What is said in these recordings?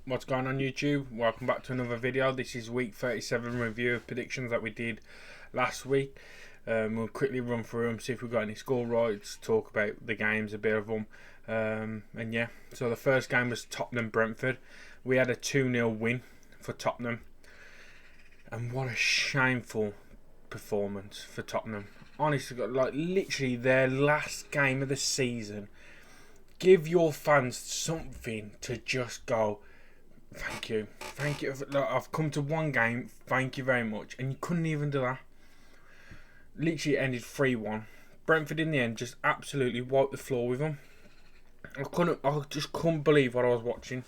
What's going on YouTube? Welcome back to another video. This is week 37 review of predictions that we did last week. We'll quickly run through them, see if we've got any score rights, talk about the games, a bit of them. And yeah, so the first game was Tottenham-Brentford. We had a 2-0 win for Tottenham. And what a shameful performance for Tottenham. Honestly, like literally their last game of the season. Give your fans something to just go, thank you. Look, I've come to one game, thank you very much. And you couldn't even do that. Literally ended 3-1. Brentford in the end just absolutely wiped the floor with them. I just couldn't believe what I was watching.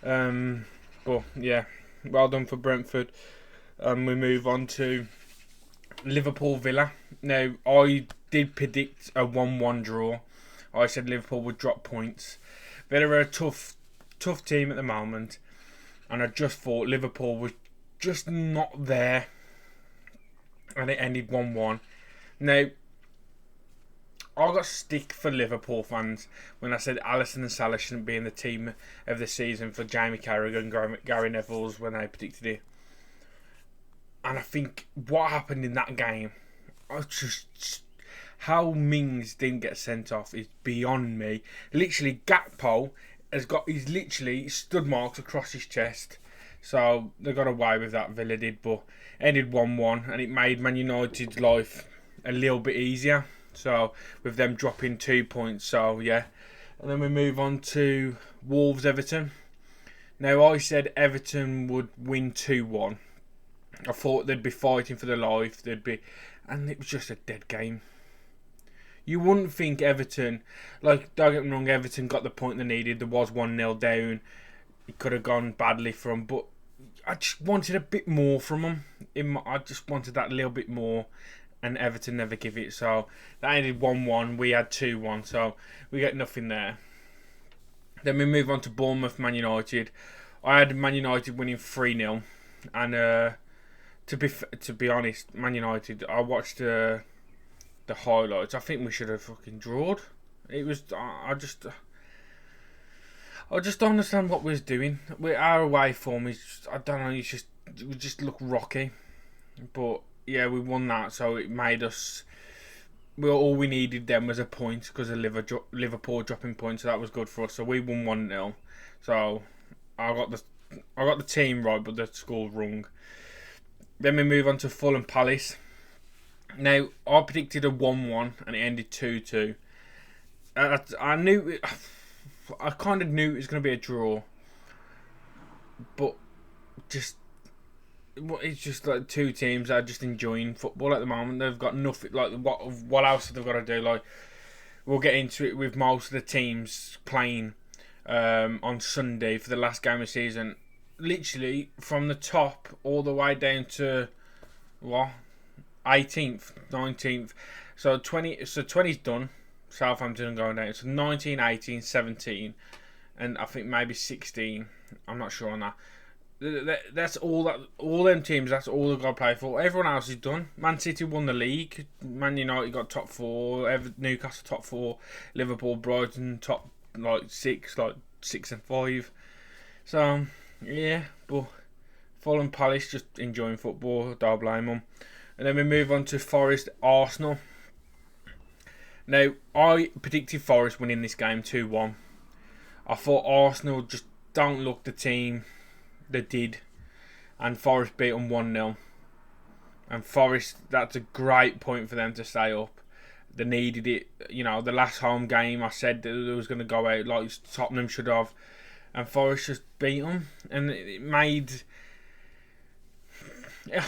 But yeah, well done for Brentford. We move on to Liverpool-Villa. Now, I did predict a 1-1 draw. I said Liverpool would drop points. Villa are a tough team at the moment. And I just thought Liverpool was just not there. And it ended 1-1. Now, I got stick for Liverpool fans when I said Alisson and Salah shouldn't be in the team of the season for Jamie Carragher and Gary Neville's when I predicted it. And I think what happened in that game, how Mings didn't get sent off is beyond me. Literally, Gakpo has got his literally stud marks across his chest. So they got away with that, Villa did, but ended 1-1 and it made Man United's life a little bit easier. So with them dropping 2 points, so yeah. And then we move on to Wolves-Everton. Now I said Everton would win 2-1. I thought they'd be fighting for their life, and it was just a dead game. You wouldn't think Everton, like, don't get me wrong, Everton got the point they needed. There was 1-0 down. It could have gone badly for them, but I just wanted a bit more from them. I just wanted that little bit more, and Everton never give it. So that ended 1-1. We had 2-1, so we get nothing there. Then we move on to Bournemouth, Man United. I had Man United winning 3-0, and to be honest, Man United, I watched the highlights. I think we should have fucking drawed. It was I just don't understand what we was doing. Our away form is, I don't know. We just look rocky. But yeah, we won that, so it made us. All we needed then was a point because of Liverpool dropping points, so that was good for us. So we won 1-0. So I got the team right, but the score wrong. Then we move on to Fulham Palace. Now, I predicted a 1-1 and it ended 2-2. I kind of knew it was going to be a draw. But it's just like two teams that are just enjoying football at the moment. They've got nothing, like, what else have they got to do? Like, we'll get into it with most of the teams playing on Sunday for the last game of the season. Literally, from the top all the way down to, 18th, 19th. So 20's done. Southampton going down. So 19, 18, 17, and I think maybe 16. I'm not sure on that. That's all them teams. That's all they've got to play for. Everyone else is done. Man City won the league. Man United got top 4. Newcastle top 4. Liverpool, Brighton top 6 and 5. So yeah, but Fulham Palace just enjoying football. Don't blame them. And then we move on to Forest Arsenal. Now, I predicted Forest winning this game 2-1. I thought Arsenal just don't look the team they did. And Forest beat them 1-0. And Forest, that's a great point for them to stay up. They needed it. You know, the last home game, I said that it was going to go out like Tottenham should have. And Forest just beat them. And it made... Yeah,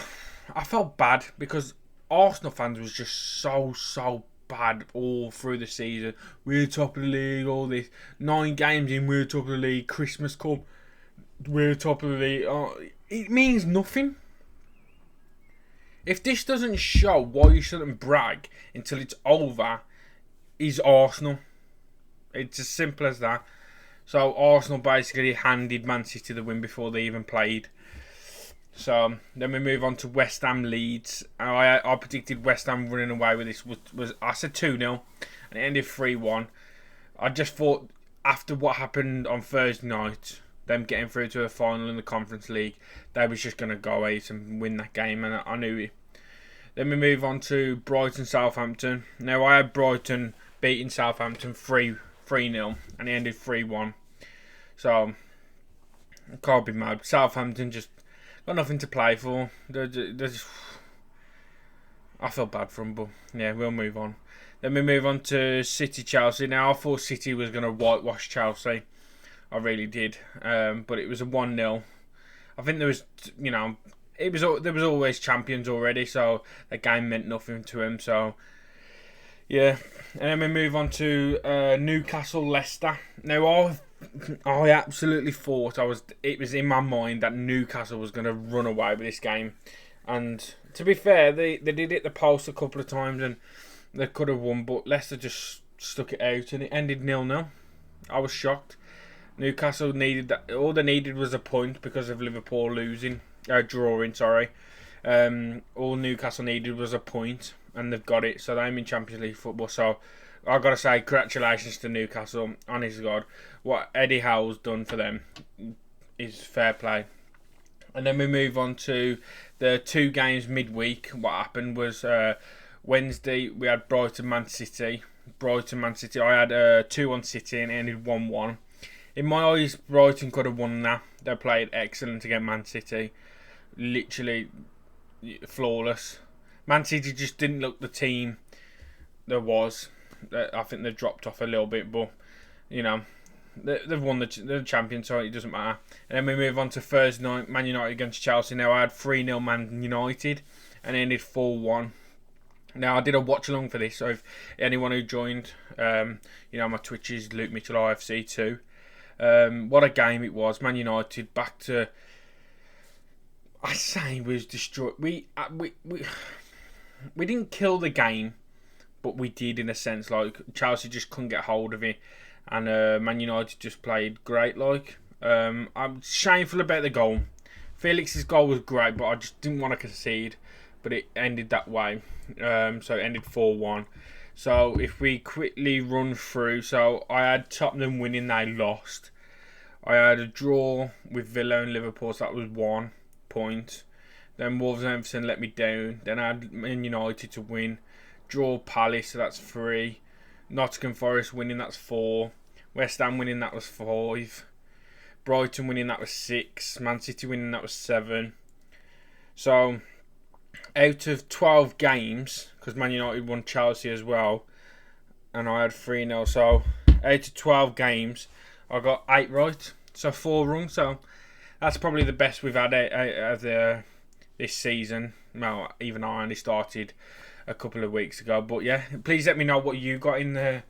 I felt bad because Arsenal fans was just so bad all through the season. We're top of the league, all this. 9 games in, we're top of the league. Christmas come, we're top of the league. It means nothing. If this doesn't show why you shouldn't brag until it's over, is Arsenal. It's as simple as that. So Arsenal basically handed Man City the win before they even played. So then we move on to West Ham Leeds. I predicted West Ham running away with this. I said 2-0 and it ended 3-1. I just thought after what happened on Thursday night, them getting through to the final in the Conference League. They was just going to go out and win that game, and I knew it. Then we move on to Brighton Southampton. Now I had Brighton beating Southampton 3-0 and it ended 3-1. So I can't be mad. Southampton just got nothing to play for. They're just, I feel bad for them, but yeah, we'll move on. Then we move on to City Chelsea. Now I thought City was going to whitewash Chelsea. I really did. But it was a 1-0. I think there was, there was always champions already, so the game meant nothing to him. So yeah, and then we move on to Newcastle Leicester. Now I absolutely thought it was in my mind that Newcastle was going to run away with this game, and to be fair, they did hit the post a couple of times and they could have won, but Leicester just stuck it out and it ended 0-0. I was shocked. Newcastle needed that. All they needed was a point because of Liverpool drawing. All Newcastle needed was a point, and they've got it. So they're in Champions League football. So I've got to say, congratulations to Newcastle. Honest to God, what Eddie Howe's done for them is fair play. And then we move on to the 2 games midweek. What happened was Wednesday we had Brighton-Man City. I had 2-1 City and it ended 1-1. In my eyes, Brighton could have won that. They played excellent against Man City. Literally flawless. Man City just didn't look the team there was. I think they dropped off a little bit, but they've won the champion, so it doesn't matter. And then we move on to Thursday night, Man United against Chelsea. Now I had 3-0 Man United and it ended 4-1. Now I did a watch along for this, so if anyone who joined, my Twitch is Luke Mitchell IFC 2. What a game it was. Man United back to, I say, was destroyed. We didn't kill the game, but we did in a sense. Like Chelsea just couldn't get hold of it, and Man United just played great. I'm shameful about the goal. Felix's goal was great, but I just didn't want to concede. But it ended that way. So it ended 4-1. So if we quickly run through, so I had Tottenham winning, they lost. I had a draw with Villa and Liverpool, so that was 1 point. Then Wolverhampton let me down. Then I had Man United to win. Draw Palace, so that's 3. Nottingham Forest winning, that's 4. West Ham winning, that was 5. Brighton winning, that was 6. Man City winning, that was 7. So out of 12 games, because Man United won Chelsea as well, and I had 3-0, so out of 12 games, I got 8 right, so 4 wrong. So that's probably the best we've had out of this season. Well, even I only started a couple of weeks ago, but yeah, please let me know what you got in the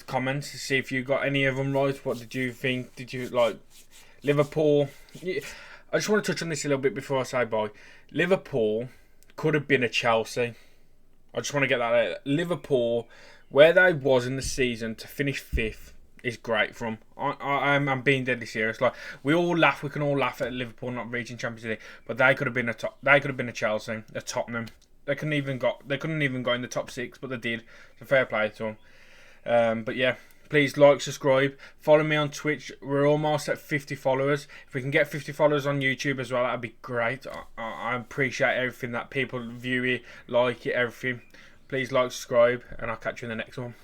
comments to see if you got any of them right. What did you think? Did you like Liverpool? I just want to touch on this a little bit before I say bye. Liverpool could have been a Chelsea. I just want to get that out. Liverpool, where they was in the season to finish 5th is great from. I'm being deadly serious. Like we can all laugh at Liverpool not reaching Champions League, but they could have been a Chelsea, a Tottenham. They couldn't even go in the top 6, but they did. So fair play to them. But yeah, please like, subscribe, follow me on Twitch. We're almost at 50 followers. If we can get 50 followers on YouTube as well, that'd be great. I appreciate everything that people view it, like it, everything. Please like, subscribe, and I'll catch you in the next one.